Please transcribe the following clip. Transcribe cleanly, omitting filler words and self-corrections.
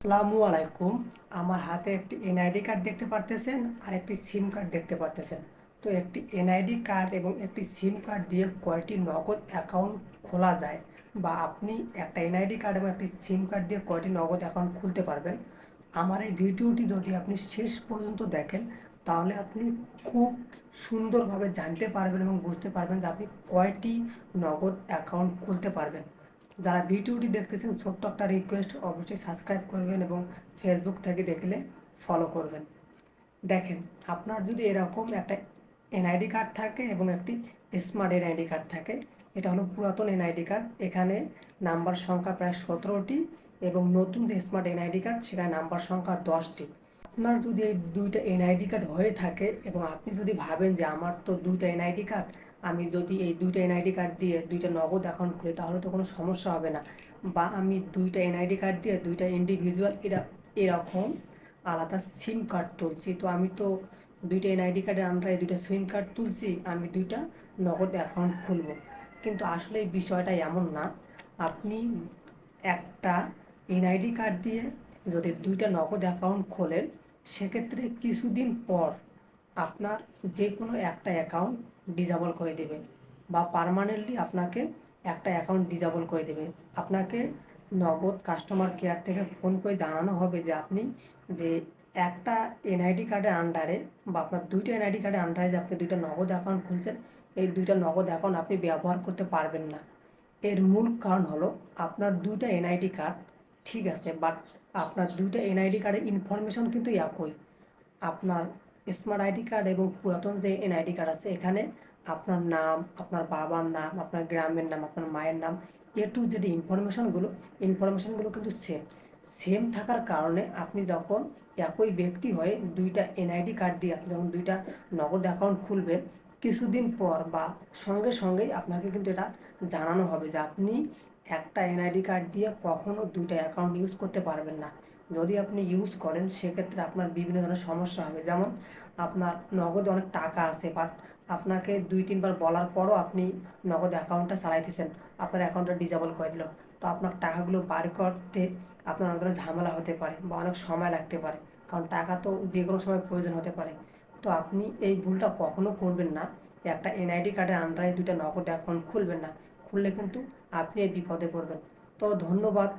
আসসালামু আলাইকুম। আমার হাতে একটি এনআইডি কার্ড দেখতে পারতেছেন আর একটি সিম কার্ড দেখতে পারতেছেন। তো একটি এনআইডি কার্ড এবং একটি সিম কার্ড দিয়ে কয়টি নগদ অ্যাকাউন্ট খোলা যায়, বা আপনি একটা এনআইডি কার্ড এবং একটি সিম কার্ড দিয়ে কয়টি নগদ অ্যাকাউন্ট খুলতে পারবেন। আমার এই ভিডিওটি যদি আপনি শেষ পর্যন্ত দেখেন, তাহলে আপনি খুব সুন্দরভাবে জানতে পারবেন এবং বুঝতে পারবেন যে আপনি কয়টি নগদ অ্যাকাউন্ট খুলতে পারবেন। যারা ভিডিওটি দেখতেছেন, ছোট্ট একটা রিকোয়েস্ট, অবশ্যই সাবস্ক্রাইব করবেন এবং ফেসবুক থেকে দেখলে ফলো করবেন। দেখেন, আপনার যদি এরকম একটা এনআইডি কার্ড থাকে এবং একটি স্মার্ট এনআইডি কার্ড থাকে, এটা হলো পুরাতন এনআইডি কার্ড। এখানে নাম্বার সংখ্যা প্রায় 17টি এবং নতুন যে স্মার্ট এনআইডি কার্ড সেখানে নাম্বার সংখ্যা 10টি। আপনার যদি এই দুইটা এনআইডি কার্ড হয়ে থাকে এবং আপনি যদি ভাবেন যে আমার তো দুইটা এনআইডি কার্ড, আমি যদি এই দুইটা এনআইডি কার্ড দিয়ে দুইটা নগদ অ্যাকাউন্ট খুলি তাহলে তো কোনো সমস্যা হবে না, বা আমি দুইটা এনআইডি কার্ড দিয়ে দুইটা ইন্ডিভিজুয়াল এরকম আলাদা সিম কার্ড তুলছি, তো আমি তো দুইটা এনআইডি কার্ডের আন্ডারে দুইটা সিম কার্ড তুলছি, আমি দুইটা নগদ অ্যাকাউন্ট খুলবো। কিন্তু আসলে এই বিষয়টা এমন না। আপনি একটা এনআইডি কার্ড দিয়ে যদি দুইটা নগদ অ্যাকাউন্ট খোলেন, সেক্ষেত্রে কিছুদিন পর আপনার যে কোনো একটা অ্যাকাউন্ট ডিসেবল করে দেবে, বা পার্মানেন্টলি আপনাকে একটা অ্যাকাউন্ট ডিসেবল করে দেবে। আপনাকে নগদ কাস্টমার কেয়ার থেকে ফোন করে জানানো হবে যে আপনি যে একটা এনআইডি কার্ডের আন্ডারে, বা আপনার দুইটা এনআইডি কার্ডের আন্ডারে যে আপনি দুইটা নগদ অ্যাকাউন্ট খুলছেন, এই দুইটা নগদ অ্যাকাউন্ট আপনি ব্যবহার করতে পারবেন না। এর মূল কারণ হলো আপনার দুইটা এনআইডি কার্ড ঠিক আছে, বাট আপনার দুইটা এনআইডি কার্ডের ইনফরমেশন কিন্তু একই। আপনার স্মার্ট আইডি কার্ড এবং পুরাতন যে এনআইডি কার্ড আছে, এখানে আপনার নাম, আপনার বাবার নাম, আপনার গ্রামের নাম, আপনার মায়ের নাম, টু যেটি ইনফরমেশনগুলো কিন্তু সেম সেম থাকার কারণে আপনি যখন একই ব্যক্তি হয়ে দুইটা এনআইডি কার্ড দিয়ে আপনি যখন দুইটা নগদ অ্যাকাউন্ট খুলবেন, কিছুদিন পর বা সঙ্গে সঙ্গেই আপনাকে কিন্তু এটা জানানো হবে যে আপনি একটা এনআইডি কার্ড দিয়ে কখনো দুইটা অ্যাকাউন্ট ইউজ করতে পারবেন না। যদি আপনি ইউজ করেন, সেক্ষেত্রে আপনার বিভিন্ন ধরনের সমস্যা হবে। যেমন আপনার নগদে অনেক টাকা আছে, বাট আপনাকে 2-3 বার বলার পরও আপনি নগদ অ্যাকাউন্টটা চালাইতেছেন, আপনার অ্যাকাউন্টটা ডিসেবল করে দিল। তো আপনার টাকাগুলো বার করতে আপনার অনেক ধরনের ঝামেলা হতে পারে বা অনেক সময় লাগতে পারে, কারণ টাকা তো যে কোনো সময় প্রয়োজন হতে পারে। তো আপনি এই ভুলটা কখনো করবেন না। একটা এনআইডি কার্ডের আন্ডারে দুইটা নগদ অ্যাকাউন্ট খুলবেন না। খুললে কিন্তু আপনি এই বিপদে পড়বেন। তো ধন্যবাদ।